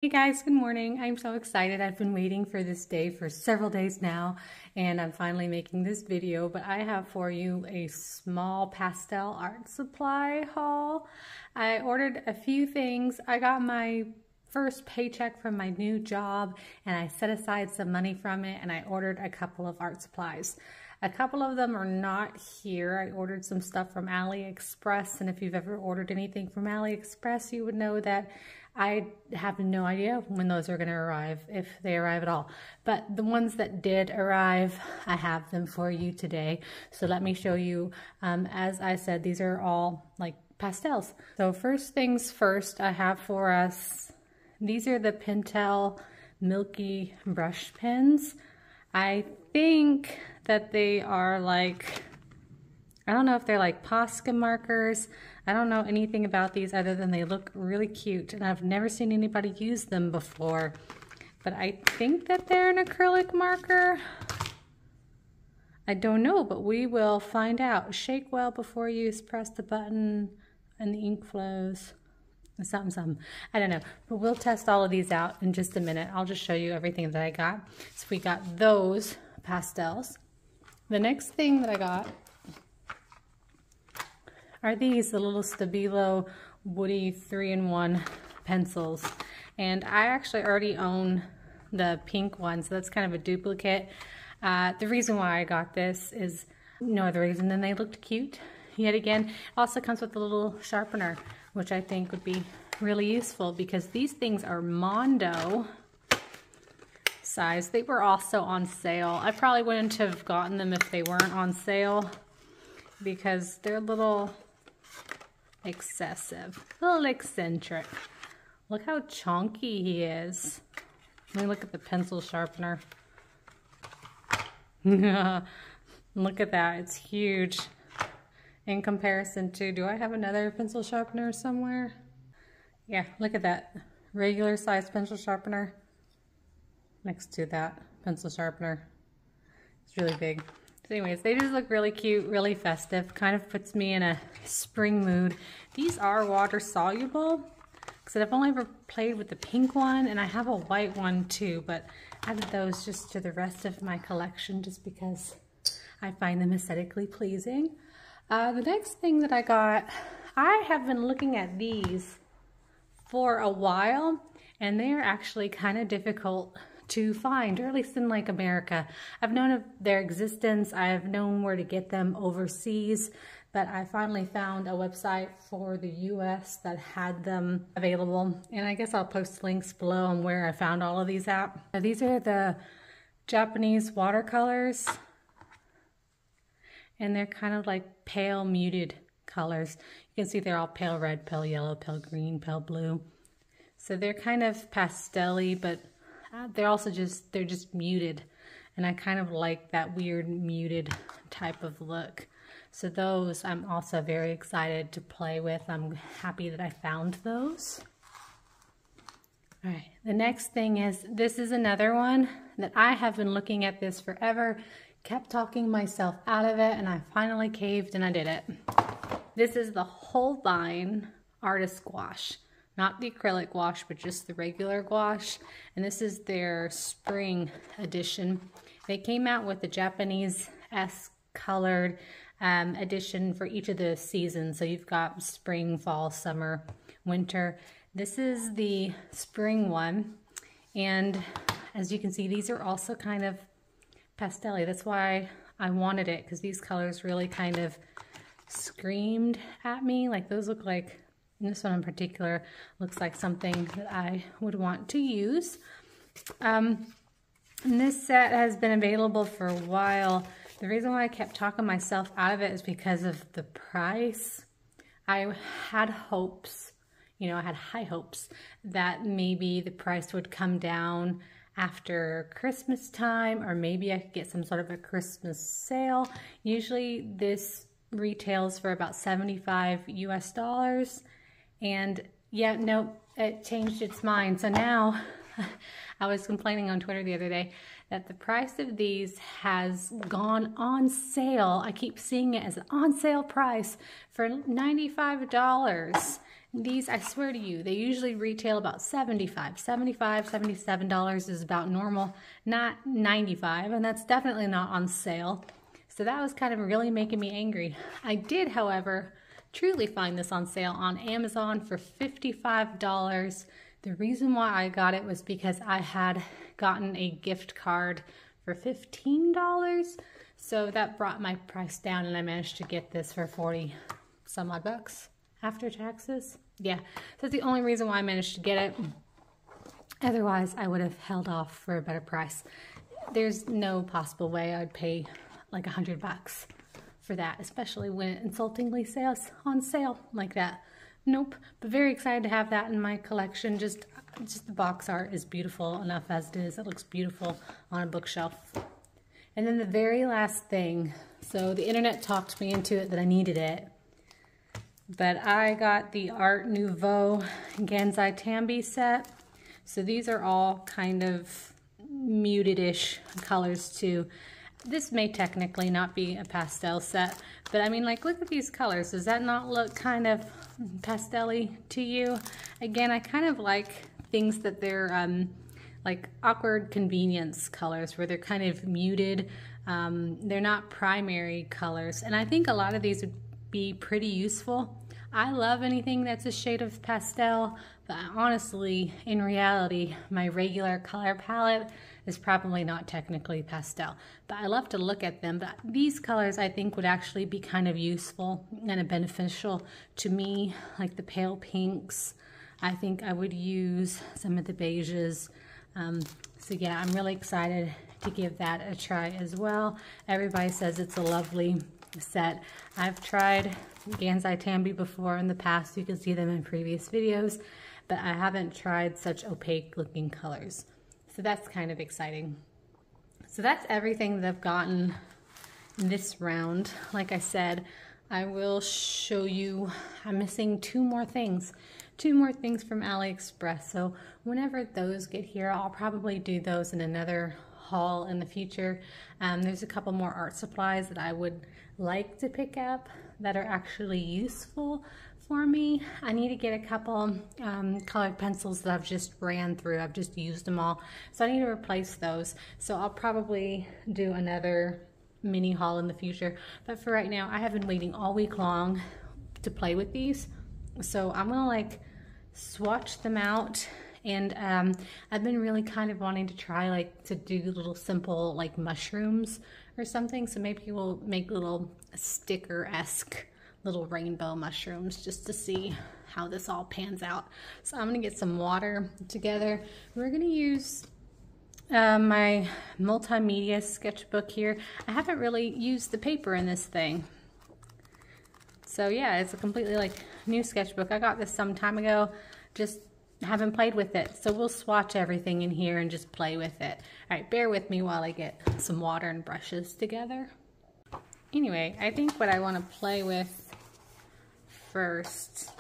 Hey guys, good morning. I'm so excited. I've been waiting for this day for several days now, and I'm finally making this video, but I have for you a small pastel art supply haul. I ordered a few things. I got my first paycheck from my new job, and I set aside some money from it, and I ordered a couple of art supplies. A couple of them are not here. I ordered some stuff from AliExpress, and if you've ever ordered anything from AliExpress, you would know that I have no idea when those are going to arrive, if they arrive at all. But the ones that did arrive, I have them for you today. So let me show you. As I said, these are all like pastels. So first things first, I have for us, these are the Pentel Milky brush pens. I think that they are like, I don't know if they're like Posca markers. I don't know anything about these other than they look really cute, and I've never seen anybody use them before. But I think that they're an acrylic marker. I don't know, but we will find out. Shake well before use, press the button, and the ink flows. Something. I don't know, but we'll test all of these out in just a minute. I'll just show you everything that I got. So we got those pastels. The next thing that I got are these, the little Stabilo Woody 3-in-1 pencils. And I actually already own the pink one, so that's kind of a duplicate. The reason why I got this is no other reason than they looked cute. Yet again, it also comes with a little sharpener, which I think would be really useful because these things are Mondo size. They were also on sale. I probably wouldn't have gotten them if they weren't on sale because they're a little excessive, a little eccentric. Look how chunky he is. Let me look at the pencil sharpener. Look at that, it's huge in comparison to, do I have another pencil sharpener somewhere? Yeah, look at that regular size pencil sharpener next to that pencil sharpener. It's really big. So anyways, they just look really cute, really festive, kind of puts me in a spring mood. These are water soluble because I've only ever played with the pink one, and I have a white one too, but I added those just to the rest of my collection just because I find them aesthetically pleasing. The next thing that I got, I have been looking at these for a while, and they're actually kind of difficult to find, or at least in like America. I've known of their existence, I've known where to get them overseas, but I finally found a website for the US that had them available, and I guess I'll post links below on where I found all of these at. These are the Japanese watercolors, and they're kind of like pale muted colors. You can see they're all pale red, pale yellow, pale green, pale blue. So they're kind of pastel-y, but they're also they're just muted. And I kind of like that weird muted type of look. So those I'm also very excited to play with. I'm happy that I found those. All right, the next thing is, this is another one that I have been looking at this forever, kept talking myself out of it, and I finally caved and I did it. This is the Holbein Artist Gouache. Not the acrylic gouache, but just the regular gouache. And this is their spring edition. They came out with the Japanese-esque colored edition for each of the seasons. So you've got spring, fall, summer, winter. This is the spring one. And as you can see, these are also kind of pastel-y. That's why I wanted it, because these colors really kind of screamed at me. Like those look like, this one in particular looks like something that I would want to use. And this set has been available for a while. The reason why I kept talking myself out of it is because of the price. I had hopes, I had high hopes that maybe the price would come down after Christmas time, or maybe I could get some sort of a Christmas sale. Usually this retails for about $75 US. And yeah, no, it changed its mind. So now, I was complaining on Twitter the other day that the price of these has gone on sale. I keep seeing it as an on sale price for $95. These, I swear to you, they usually retail about $77 is about normal, not $95, and that's definitely not on sale. So that was kind of really making me angry. I did, however, truly find this on sale on Amazon for $55. The reason why I got it was because I had gotten a gift card for $15. So that brought my price down, and I managed to get this for 40 some odd bucks after taxes. Yeah, that's the only reason why I managed to get it. Otherwise, I would have held off for a better price. There's no possible way I'd pay like $100 for that, especially when it insultingly says on sale like that. Nope, but very excited to have that in my collection. Just the box art is beautiful enough as it is. It looks beautiful on a bookshelf. And then the very last thing, so the internet talked me into it that I needed it, but I got the Art Nouveau Gansai Tambi set. So these are all kind of muted-ish colors too. This may technically not be a pastel set, but I mean, like, look at these colors. Does that not look kind of pastel-y to you? Again, I kind of like things that they're like awkward convenience colors where they're kind of muted. They're not primary colors, and I think a lot of these would be pretty useful. I love anything that's a shade of pastel, but honestly, in reality, my regular color palette is probably not technically pastel, but I love to look at them. But these colors I think would actually be kind of useful and beneficial to me, like the pale pinks. I think I would use some of the beiges. So yeah, I'm really excited to give that a try as well. Everybody says it's a lovely set. I've tried Gansai Tambi before in the past. You can see them in previous videos, but I haven't tried such opaque looking colors. So that's kind of exciting. So that's everything that I've gotten this round. Like I said, I will show you, I'm missing two more things from AliExpress. So whenever those get here, I'll probably do those in another haul in the future. There's a couple more art supplies that I would like to pick up that are actually useful for me. I need to get a couple colored pencils that I've just ran through. I've just used them all. So I need to replace those. So I'll probably do another mini haul in the future. But for right now, I have been waiting all week long to play with these. So I'm gonna like swatch them out, and I've been really kind of wanting to try like to do little simple like mushrooms or something. So maybe we'll make little sticker-esque little rainbow mushrooms just to see how this all pans out. So I'm gonna get some water together. We're gonna use my multimedia sketchbook here. I haven't really used the paper in this thing. So yeah, it's a completely like new sketchbook. I got this some time ago, just haven't played with it. So we'll swatch everything in here and just play with it. All right, bear with me while I get some water and brushes together. Anyway, I think what I want to play with first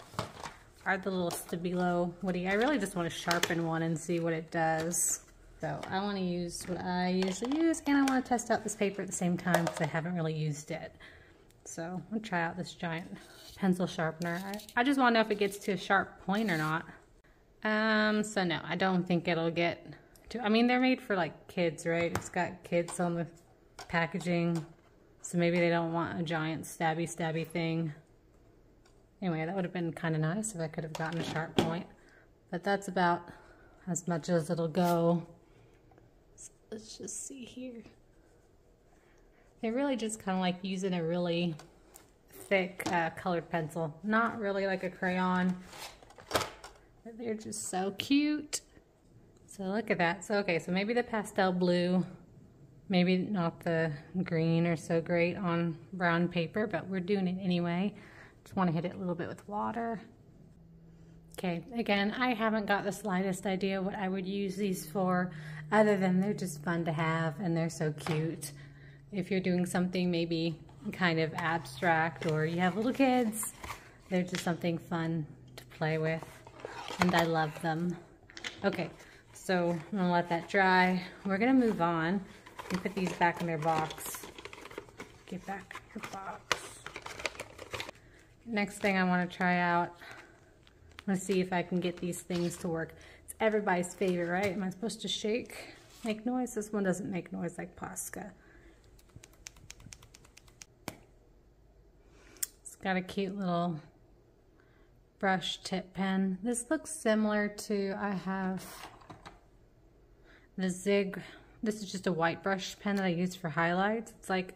are the little Stabilo Woody. I really just want to sharpen one and see what it does. So I want to use what I usually use, and I want to test out this paper at the same time because I haven't really used it. So I'm going to try out this giant pencil sharpener. I just want to know if it gets to a sharp point or not. So no, I don't think it'll get to, I mean, they're made for like kids, right? It's got kids on the packaging. So maybe they don't want a giant stabby thing. Anyway, that would have been kind of nice if I could have gotten a sharp point. But that's about as much as it'll go. So let's just see here. They're really just kind of like using a really thick colored pencil. Not really like a crayon. But they're just so cute. So look at that. So okay, so maybe the pastel blue, maybe not the green are so great on brown paper, but we're doing it anyway. Just want to hit it a little bit with water. Okay, again, I haven't got the slightest idea what I would use these for, other than they're just fun to have and they're so cute. If you're doing something maybe kind of abstract or you have little kids, they're just something fun to play with, and I love them. Okay, so I'm gonna let that dry. We're gonna move on and put these back in their box. Get back your box. Next thing I want to try out Let's see if I can get these things to work. It's everybody's favorite, right? Am I supposed to shake? Make noise? This one doesn't make noise like Posca. It's got a cute little brush tip pen. This looks similar to, I have the Zig. This is just a white brush pen that I use for highlights. It's like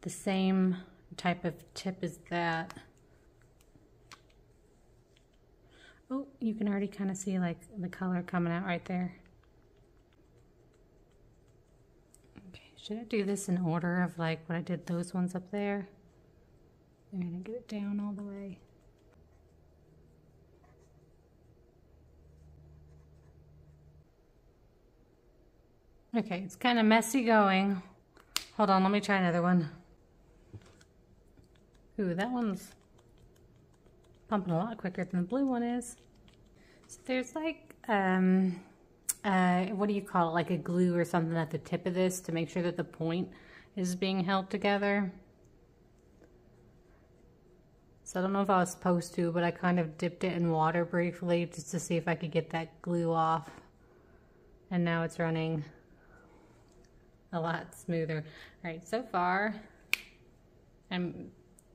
the same type of tip as that. Oh, you can already kind of see like the color coming out right there. Okay, should I do this in order of like what I did those ones up there? I'm gonna get it down all the way. Okay, it's kind of messy going. Hold on, let me try another one. Ooh, that one's pumping a lot quicker than the blue one is. So there's like, what do you call it? Like a glue or something at the tip of this to make sure that the point is being held together. So I don't know if I was supposed to, but I kind of dipped it in water briefly just to see if I could get that glue off. And now it's running a lot smoother. All right, so far,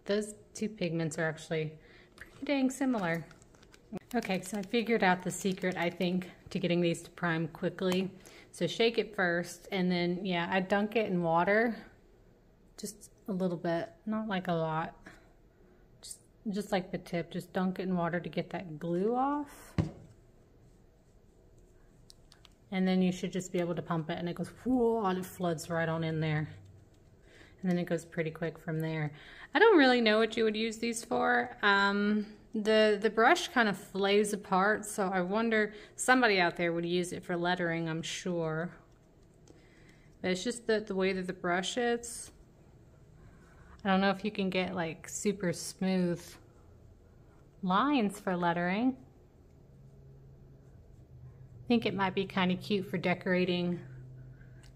those two pigments are actually pretty dang similar. Okay, so I figured out the secret, I think, to getting these to prime quickly. So shake it first, and then, yeah, I dunk it in water, just a little bit, not like a lot. Just like the tip, just dunk it in water to get that glue off. And then you should just be able to pump it, and it goes, whoa, and it floods right on in there. And then it goes pretty quick from there. I don't really know what you would use these for. The brush kind of flays apart, so I wonder, somebody out there would use it for lettering, I'm sure. But it's just the way that the brush is. I don't know if you can get like super smooth lines for lettering. I think it might be kind of cute for decorating,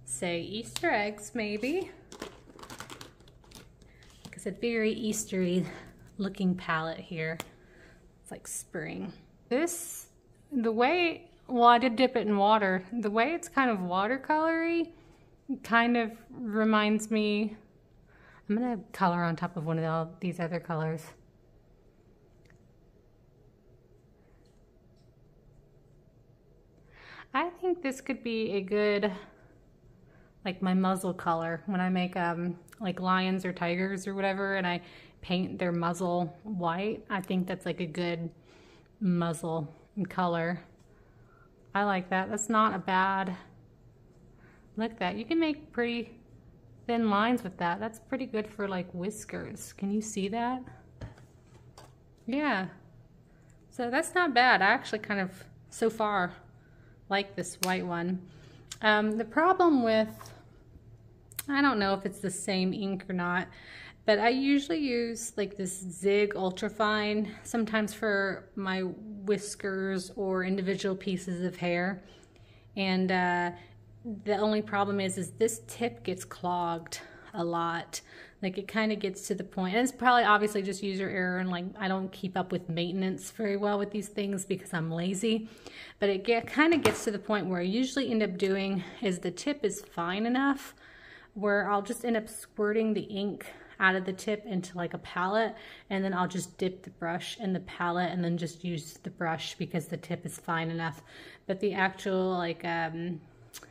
say, Easter eggs maybe. It's a very Eastery looking palette here. It's like spring. This, the way, well, I did dip it in water. The way it's kind of watercolory kind of reminds me, I'm gonna color on top of one of these other colors. I think this could be a good, like my muzzle color when I make like lions or tigers or whatever, and I paint their muzzle white. I think that's like a good muzzle color. I like that. That's not a bad, look at that. You can make pretty thin lines with that. That's pretty good for like whiskers. Can you see that? Yeah. So that's not bad. I actually kind of, so far, like this white one. The problem with, I don't know if it's the same ink or not, but I usually use like this Zig Ultrafine, sometimes for my whiskers or individual pieces of hair. And the only problem is this tip gets clogged a lot. Like it kind of gets to the point, and it's probably obviously just user error, and like I don't keep up with maintenance very well with these things because I'm lazy. But it kind of gets to the point where I usually end up doing is the tip is fine enough where I'll just end up squirting the ink out of the tip into like a palette, and then I'll just dip the brush in the palette and then just use the brush because the tip is fine enough. But the actual like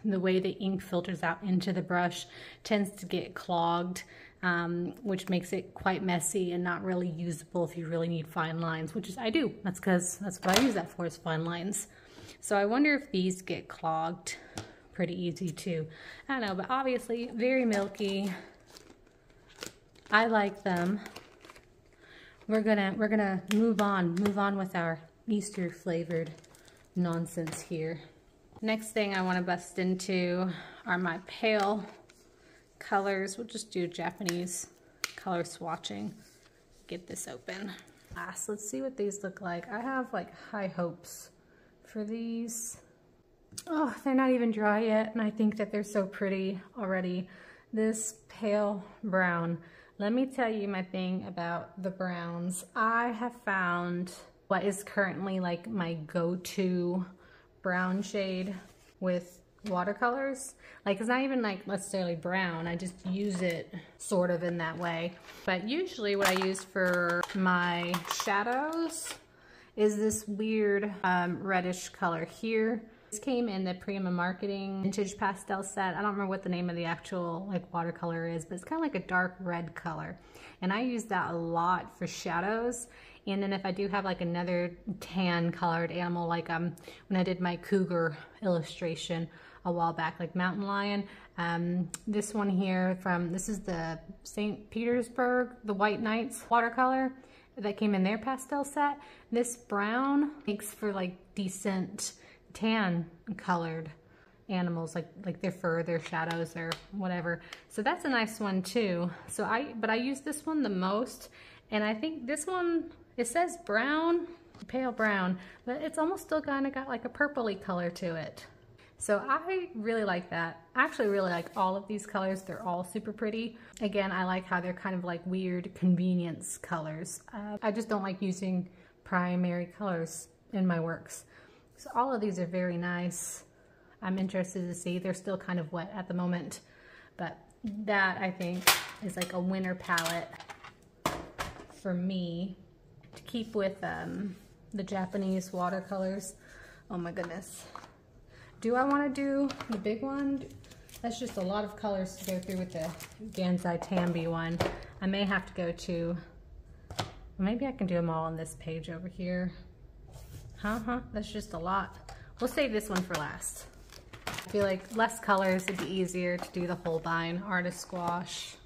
the way the ink filters out into the brush tends to get clogged, which makes it quite messy and not really usable if you really need fine lines, which is I do. That's because that's what I use that for, is fine lines. So I wonder if these get clogged. Pretty easy too. I don't know, but obviously very milky. I like them. We're gonna move on with our Easter flavored nonsense here. Next thing I want to bust into are my pale colors. We'll just do Japanese color swatching. Get this open. So let's see what these look like. I have like high hopes for these. Oh, they're not even dry yet, and I think that they're so pretty already. This pale brown. Let me tell you my thing about the browns. I have found what is currently like my go-to brown shade with watercolors. Like, it's not even like necessarily brown, I just use it sort of in that way. But usually what I use for my shadows is this weird reddish color here. This came in the Prima Marketing vintage pastel set. I don't remember what the name of the actual like watercolor is, but it's kind of like a dark red color. And I use that a lot for shadows. And then if I do have like another tan colored animal, like when I did my cougar illustration a while back, like mountain lion, this one here this is the St. Petersburg, the White Knights watercolor that came in their pastel set. This brown makes for like decent tan colored animals, like their fur, their shadows, or whatever. So that's a nice one too. But I use this one the most, and I think this one, it says brown, pale brown, but it's almost still kind of got like a purpley color to it. So I really like that. I actually really like all of these colors. They're all super pretty. Again, I like how they're kind of like weird convenience colors. I just don't like using primary colors in my works. So all of these are very nice. I'm interested to see. They're still kind of wet at the moment, but that I think is like a winter palette for me to keep with the Japanese watercolors. Oh my goodness. Do I want to do the big one? That's just a lot of colors to go through with the Gansai Tambi one. I may have to go to, maybe I can do them all on this page over here. That's just a lot. We'll save this one for last. I feel like less colors would be easier to do the Holbein Artist Squash.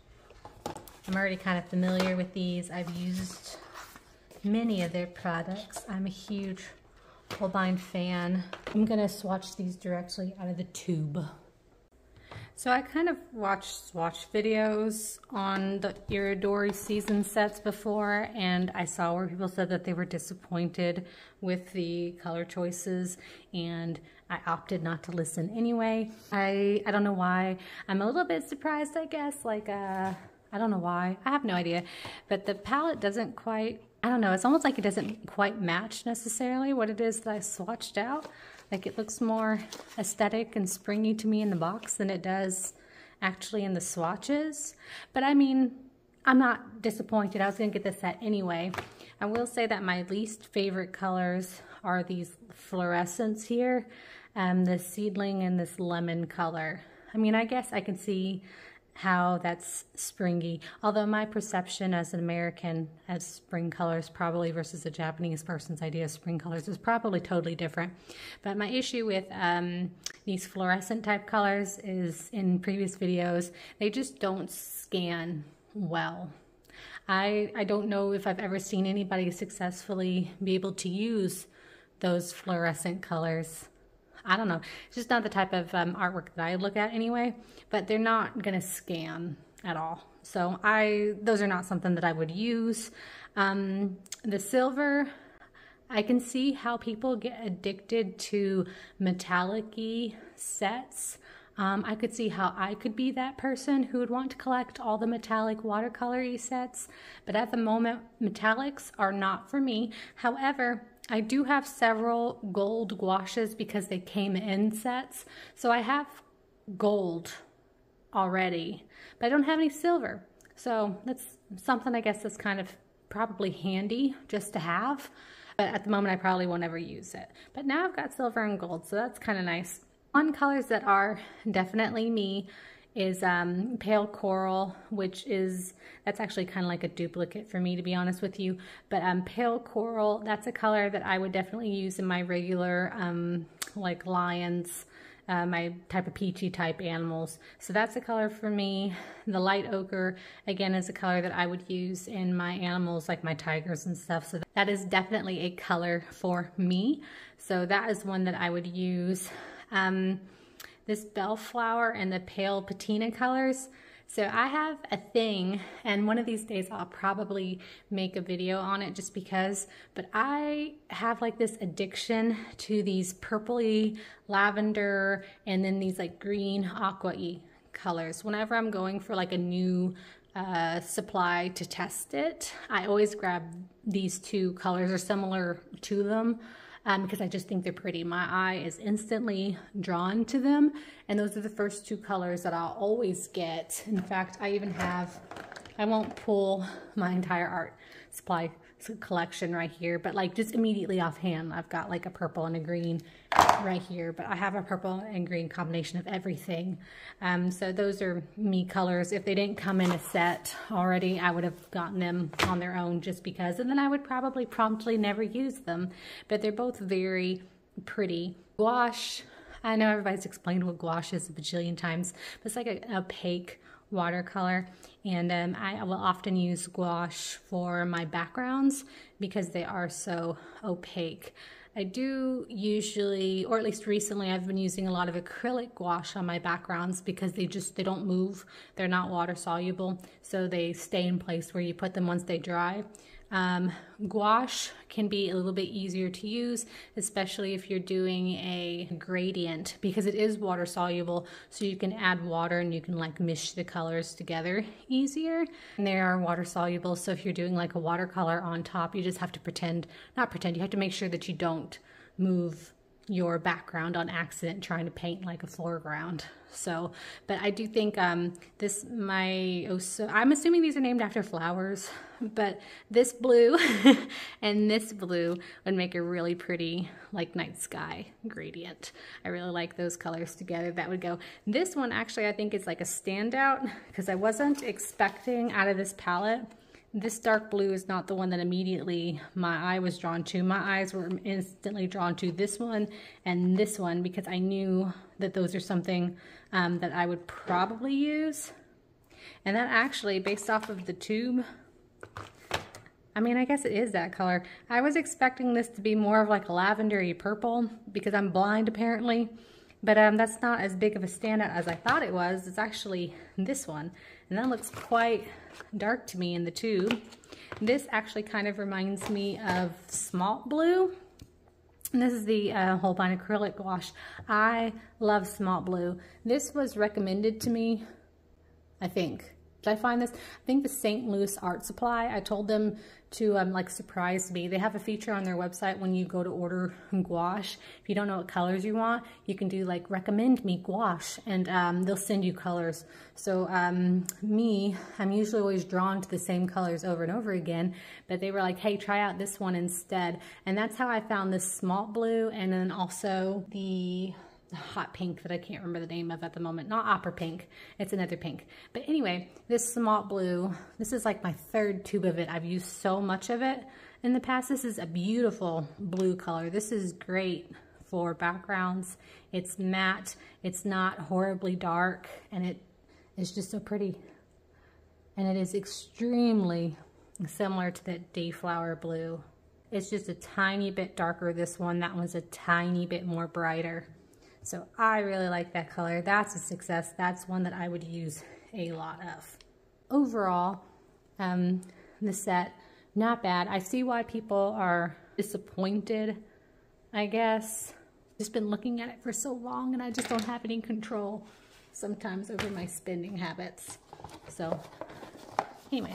I'm already kind of familiar with these. I've used many of their products. I'm a huge Holbein fan. I'm gonna swatch these directly out of the tube. So I kind of watched swatch videos on the Iridori season sets before, and I saw where people said that they were disappointed with the color choices, and I opted not to listen anyway. I don't know why. I'm a little bit surprised, I guess. Like, I don't know why. I have no idea. But the palette doesn't quite, I don't know, it's almost like it doesn't quite match necessarily what it is that I swatched out. Like, it looks more aesthetic and springy to me in the box than it does actually in the swatches. But I mean, I'm not disappointed. I was gonna get this set anyway. I will say that my least favorite colors are these fluorescents here, the seedling and this lemon color. I mean, I guess I can see how that's springy, although my perception as an American as spring colors probably versus a Japanese person's idea of spring colors is probably totally different. But my issue with these fluorescent type colors is, in previous videos, they just don't scan well. I don't know if I've ever seen anybody successfully be able to use those fluorescent colors. I don't know. It's just not the type of artwork that I look at anyway, but they're not going to scan at all. So those are not something that I would use. The silver, I can see how people get addicted to metallic-y sets. I could see how I could be that person who would want to collect all the metallic watercolor-y sets, but at the moment, metallics are not for me. However, I do have several gold gouaches because they came in sets. So I have gold already, but I don't have any silver. So that's something I guess that's kind of probably handy just to have. But at the moment I probably won't ever use it. But now I've got silver and gold, so that's kind of nice. One colors that are definitely me is pale coral, that's actually kind of like a duplicate for me, to be honest with you. But pale coral, that's a color that I would definitely use in my regular like lions, my type of peachy type animals. So that's a color for me. The light ochre, again, is a color that I would use in my animals, like my tigers and stuff. So that is definitely a color for me. So that is one that I would use. This bellflower and the pale patina colors. So I have a thing, and one of these days I'll probably make a video on it just because, but I have like this addiction to these purpley lavender and then these like green aqua-y colors. Whenever I'm going for like a new supply to test it. I always grab these two colors or similar to them because I just think they're pretty. My eye is instantly drawn to them, and those are the first two colors that I'll always get. In fact, I even have, I won't pull my entire art supply collection right here, but like just immediately offhand, I've got like a purple and a green right here, but I have a purple and green combination of everything. So those are me colors. If they didn't come in a set already, I would have gotten them on their own just because, and then I would probably promptly never use them, but they're both very pretty. Gouache, I know everybody's explained what gouache is a bajillion times, but it's like an opaque watercolor, and I will often use gouache for my backgrounds because they are so opaque. I do usually, or at least recently, I've been using a lot of acrylic gouache on my backgrounds because they don't move. They're not water soluble, so they stay in place where you put them once they dry. Gouache can be a little bit easier to use, especially if you're doing a gradient, because it is water soluble, so you can add water and you can like mish the colors together easier. And they are water soluble, so if you're doing like a watercolor on top, you just have to you have to make sure that you don't move your background on accident trying to paint like a foreground. So, but I do think I'm assuming these are named after flowers, but this blue and this blue would make a really pretty like night sky gradient. I really like those colors together. That would go. This one actually I think is like a standout because I wasn't expecting out of this palette. This dark blue is not the one that immediately my eye was drawn to. My eyes were instantly drawn to this one and this one because I knew that those are something that I would probably use. And that actually, based off of the tube, I mean, I guess it is that color. I was expecting this to be more of like a lavendery purple because I'm blind apparently, but that's not as big of a standout as I thought it was. It's actually this one, and that looks quite dark to me in the tube. This actually kind of reminds me of Smalt Blue. And this is the Holbein acrylic gouache. I love Smalt Blue. This was recommended to me, I think. Did I find this? I think the St. Louis Art Supply. I told them to like surprise me. They have a feature on their website when you go to order gouache. If you don't know what colors you want, you can do like recommend me gouache, and they'll send you colors. So I'm usually always drawn to the same colors over and over again, but they were like, hey, try out this one instead. And that's how I found this Smalt Blue, and then also the hot pink that I can't remember the name of at the moment. Not opera pink, it's another pink. But anyway, this Smalt Blue, this is like my third tube of it. I've used so much of it in the past. This is a beautiful blue color. This is great for backgrounds. It's matte, it's not horribly dark, and it is just so pretty. And it is extremely similar to that Dayflower Blue. It's just a tiny bit darker, this one. That one's a tiny bit more brighter. So I really like that color. That's a success. That's one that I would use a lot of. Overall, the set, not bad. I see why people are disappointed, I guess. Just been looking at it for so long and I just don't have any control sometimes over my spending habits. So anyway,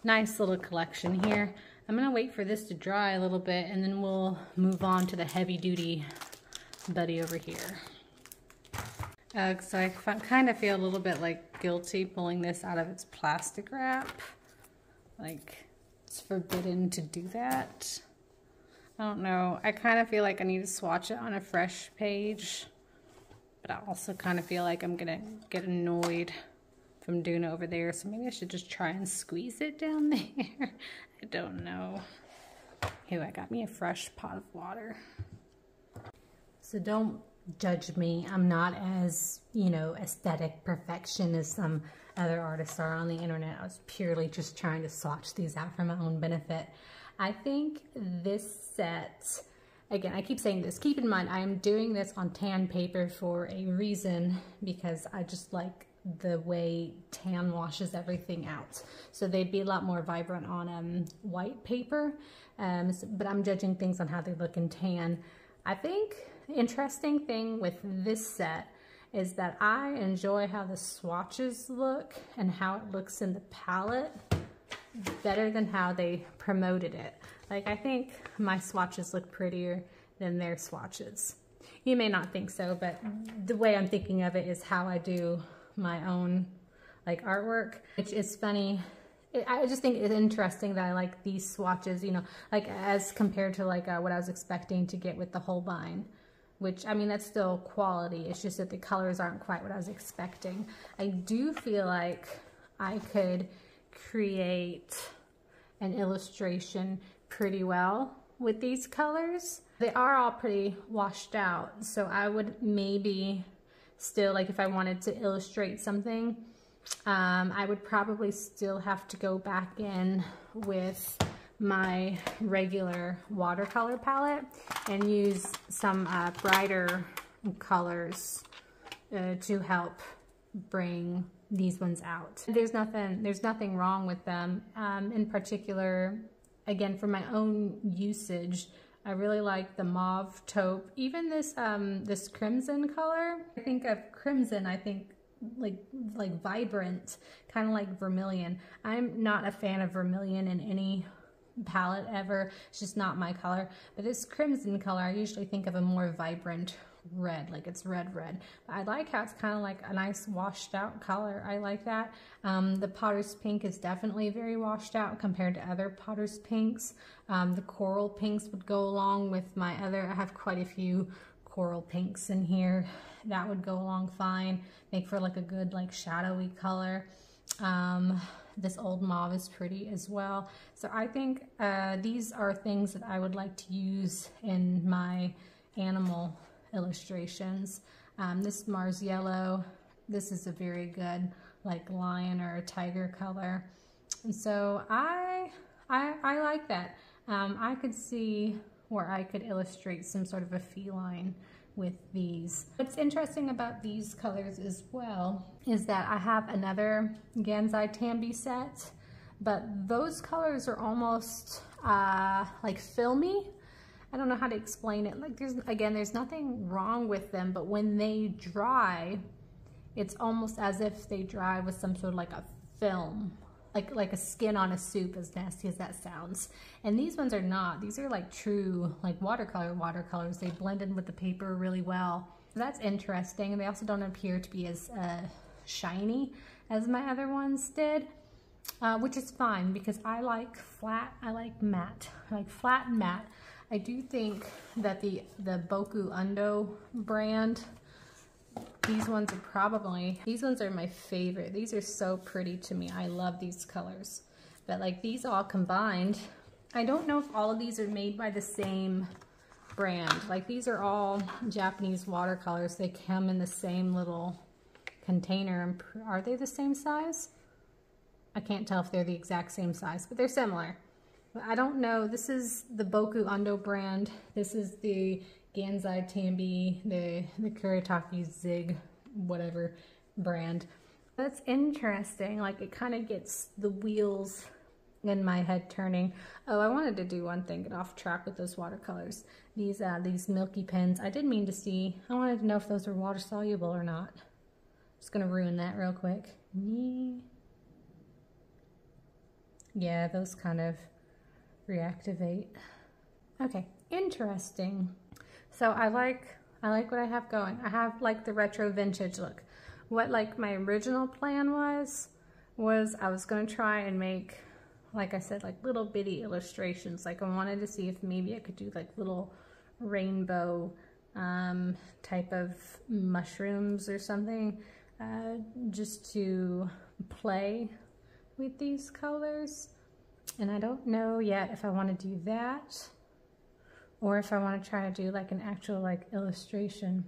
nice little collection here. I'm gonna wait for this to dry a little bit and then we'll move on to the heavy duty buddy over here. So I kind of feel a little bit like guilty pulling this out of its plastic wrap. Like it's forbidden to do that. I don't know. I kind of feel like I need to swatch it on a fresh page, but I also kind of feel like I'm gonna get annoyed from doing it over there. So maybe I should just try and squeeze it down there. I don't know. Here, I got me a fresh pot of water. So don't judge me. I'm not as, you know, aesthetic perfection as some other artists are on the internet. I was purely just trying to swatch these out for my own benefit. I think this set, again, I keep saying this, keep in mind, I am doing this on tan paper for a reason, because I just like the way tan washes everything out. So they'd be a lot more vibrant on white paper, but I'm judging things on how they look in tan. I think the interesting thing with this set is that I enjoy how the swatches look and how it looks in the palette better than how they promoted it. Like, I think my swatches look prettier than their swatches. You may not think so, but the way I'm thinking of it is how I do my own like artwork, which is funny. I just think it's interesting that I like these swatches, you know, like as compared to like what I was expecting to get with the Holbein, which, I mean, that's still quality. It's just that the colors aren't quite what I was expecting. I do feel like I could create an illustration pretty well with these colors. They are all pretty washed out, so I would maybe still, like if I wanted to illustrate something, I would probably still have to go back in with my regular watercolor palette and use some brighter colors to help bring these ones out. There's nothing wrong with them. In particular, again, for my own usage, I really like the mauve taupe. Even this this crimson color. I think of crimson, I think like vibrant, kind of like vermilion. I'm not a fan of vermilion in any palette ever. It's just not my color. But this crimson color, I usually think of a more vibrant red, like it's red. I like how it's kind of like a nice washed out color. I like that. The Potter's Pink is definitely very washed out compared to other Potter's Pinks. The coral pinks would go along with my other, I have quite a few coral pinks in here. That would go along fine. Make for like a good like shadowy color. This old mauve is pretty as well. So I think these are things that I would like to use in my animal illustrations. This Mars Yellow, this is a very good like lion or a tiger color. And so I like that. I could see where I could illustrate some sort of a feline with these. What's interesting about these colors as well is that I have another Gansai Tambi set, but those colors are almost like filmy. I don't know how to explain it. Like there's nothing wrong with them, but when they dry, it's almost as if they dry with some sort of like a film. Like a skin on a soup, as nasty as that sounds. And these ones are not. These are like true like watercolors. They blend in with the paper really well. So that's interesting. And they also don't appear to be as shiny as my other ones did, which is fine because I like flat, I like matte. I like flat and matte. I do think that the Boku Undo brand, these ones are my favorite. These are so pretty to me. I love these colors. But like these all combined, I don't know if all of these are made by the same brand. Like these are all Japanese watercolors. They come in the same little container. Are they the same size? I can't tell if they're the exact same size, but they're similar. But I don't know. This is the Boku Undo brand. This is the Gansai Tambi, the Kuretake Zig, whatever brand. That's interesting. Like it kind of gets the wheels in my head turning. Oh, I wanted to do one thing, get off track with those watercolors. These milky pens. I did mean to see. I wanted to know if those were water soluble or not. Just gonna ruin that real quick. Yeah, those kind of reactivate. Okay, interesting. So I like what I have going. I have like the retro vintage look. What like my original plan was I was gonna try and make, like I said, like little bitty illustrations. Like I wanted to see if maybe I could do like little rainbow type of mushrooms or something, just to play with these colors. And I don't know yet if I want to do that, or if I want to try to do like an actual like illustration.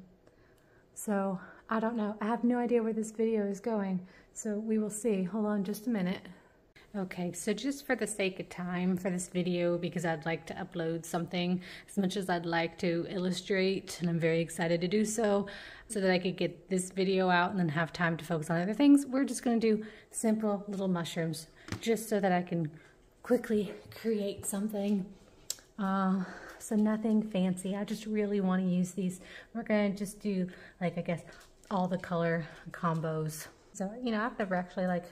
So I don't know. I have no idea where this video is going. So we will see. Hold on just a minute. Okay, so just for the sake of time for this video, because I'd like to upload something as much as I'd like to illustrate, and I'm very excited to do so that I could get this video out and then have time to focus on other things, we're just going to do simple little mushrooms just so that I can quickly create something. So nothing fancy. I just really want to use these. We're going to just do like, I guess, all the color combos. So, you know, I've never actually like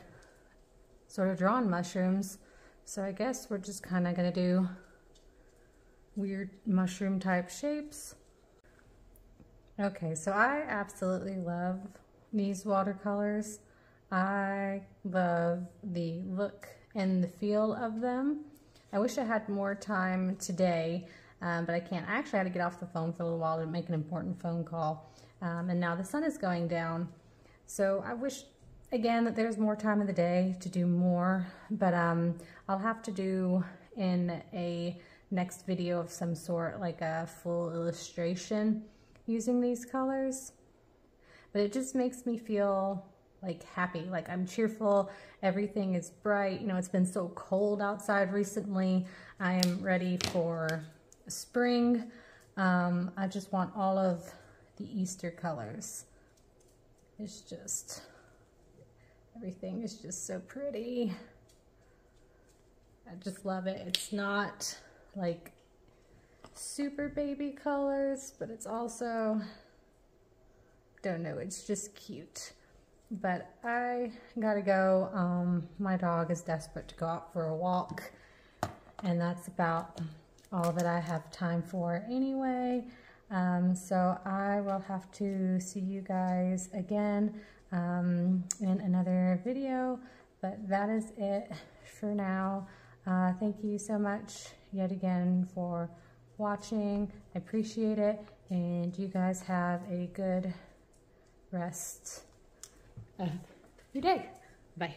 sort of drawn mushrooms. So I guess we're just kind of gonna do weird mushroom type shapes. Okay, so I absolutely love these watercolors. I love the look and the feel of them. I wish I had more time today, but I can't. I actually had to get off the phone for a little while to make an important phone call. And now the sun is going down. So I wish, again, that there's more time in the day to do more, but I'll have to do in a next video of some sort, like a full illustration using these colors. But it just makes me feel like happy, like I'm cheerful, everything is bright. You know, it's been so cold outside recently. I am ready for spring. I just want all of the Easter colors. It's just, everything is just so pretty. I just love it. It's not like super baby colors, but it's also, don't know, it's just cute. But I gotta go. My dog is desperate to go out for a walk, and that's about all that I have time for anyway. So I will have to see you guys again in another video, but that is it for now. Thank you so much yet again for watching. I appreciate it, and you guys have a good rest of your day. Bye.